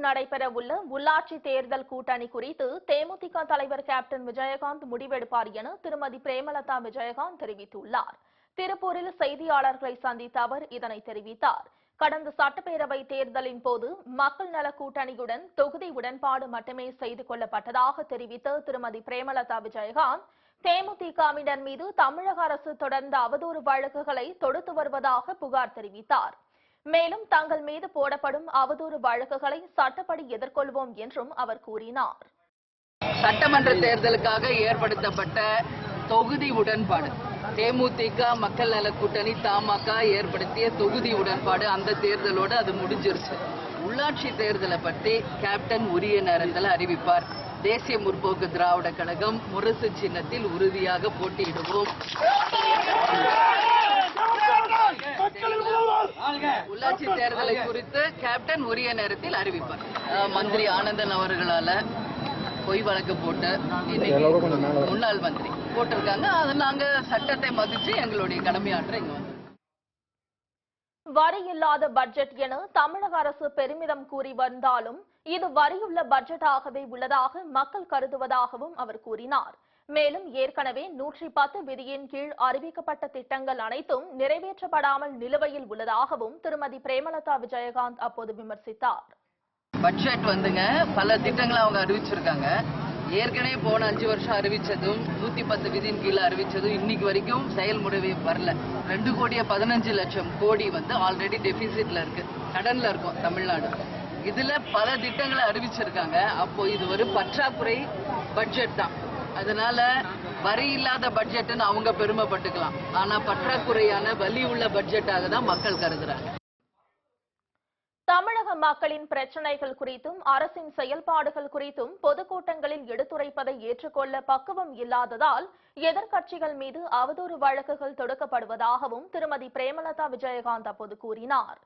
நடைபெறவுள்ள உள்ளாட்சி தேர்தல் கூட்டணி குறித்து தேமுதிக தலைவர் கேப்டன் விஜயகாந்த் முடிவெடுப்பார் என திருமதி பிரேமலதா விஜயகாந்த் தெரிவித்துள்ளார். திருப்பூரில் செய்தியாளர்களை சந்தித்த அவர் இதனை தெரிவித்தார். கடந்த சட்டப்பேரவை தேர்தலின் போது மக்கள் நல கூட்டணியுடன் தொகுதி உடன்பாடு மட்டுமே செய்து கொள்ளப்பட்டதாக தெரிவித்த திருமதி பிரேமலதா விஜயகாந்த், தேமுதிகவினர் மீது தமிழக அரசு தொடர்ந்த அவதூறு வழக்குகளை தொடுத்து வருவதாக புகார் தெரிவித்தார். மேலும் தங்கள் மீது போடப்படும் அவதூறு வழக்குகளை சட்டப்படி எதிர்கொள்வோம் என்றும் அவர் கூறினார். சட்டமன்ற தேர்தலுக்காக ஏற்படுத்தப்பட்ட தொகுதி உடன்பாடு, தேமுதிக மக்கள் நல கூட்டணி தமாக ஏற்படுத்திய தொகுதி உடன்பாடு, அந்த தேர்தலோடு அது முடிஞ்சிருச்சு. உள்ளாட்சி தேர்தலை பற்றி கேப்டன் உரிய நேரத்தில் அறிவிப்பார். தேசிய முற்போக்கு திராவிட கழகம் முரசு சின்னத்தில் உறுதியாக போட்டியிடுவோம். உள்ளாட்சி தேர்தலை குறித்து கேப்டன் உரிய நேரத்தில் அறிவிப்பார். மந்திரி ஆனந்தன் அவர்களால பொய் வழக்கு போட்டு முன்னாள் மந்திரி போட்டிருக்காங்க. அது நாங்க சட்டத்தை மதிச்சு எங்களுடைய கடமையாற்ற இங்க வந்து வரி இல்லாத பட்ஜெட் என தமிழக அரசு பெருமிதம் கூறி வந்தாலும் இது வரியுள்ள பட்ஜெட்டாகவே உள்ளதாக மக்கள் கருதுவதாகவும் அவர் கூறினார். மேலும் ஏற்கனவே 110 விதியின் கீழ் அறிவிக்கப்பட்ட திட்டங்கள் அனைத்தும் நிறைவேற்றப்படாமல் நிலுவையில் உள்ளதாகவும் திருமதி பிரேமலதா விஜயகாந்த் அப்போது விமர்சித்தார். பட்ஜெட் வந்துங்க பல திட்டங்களை அவங்க அறிவிச்சிருக்காங்க. ஏற்கனவே போன 5 வருஷம் அறிவிச்சதும் 110 விதியின் கீழ் அறிவிச்சதும் இன்னைக்கு வரைக்கும் செயல்முறையே வரல. 2,15,00,000 கோடி வந்து ஆல்ரெடி டெபிசிட்ல இருக்கு, கடன்ல இருக்கும் தமிழ்நாடு. இதுல பல திட்டங்களை அறிவிச்சிருக்காங்க. அப்போ இது ஒரு பற்றாக்குறை பட்ஜெட் தான். அதனால வரி இல்லாத பட்ஜெட்னு அவங்க பெருமைப்பட்டுக்கலாம். ஆனா பற்றாக்குறையான வலி உள்ள பட்ஜெட்டாக தான் மக்கள் கருதுறாங்க. தமிழக மக்களின் பிரச்சனைகள் குறித்தும் அரசின் செயல்பாடுகள் குறித்தும் பொதுக்கூட்டங்களில் எடுத்துரைப்பதை ஏற்றுக்கொள்ள பக்குவம் இல்லாததால் எதிர்க்கட்சிகள் மீது அவதூறு வழக்குகள் தொடுக்கப்படுவதாகவும் திருமதி பிரேமலதா விஜயகாந்த் அப்போது கூறினார்.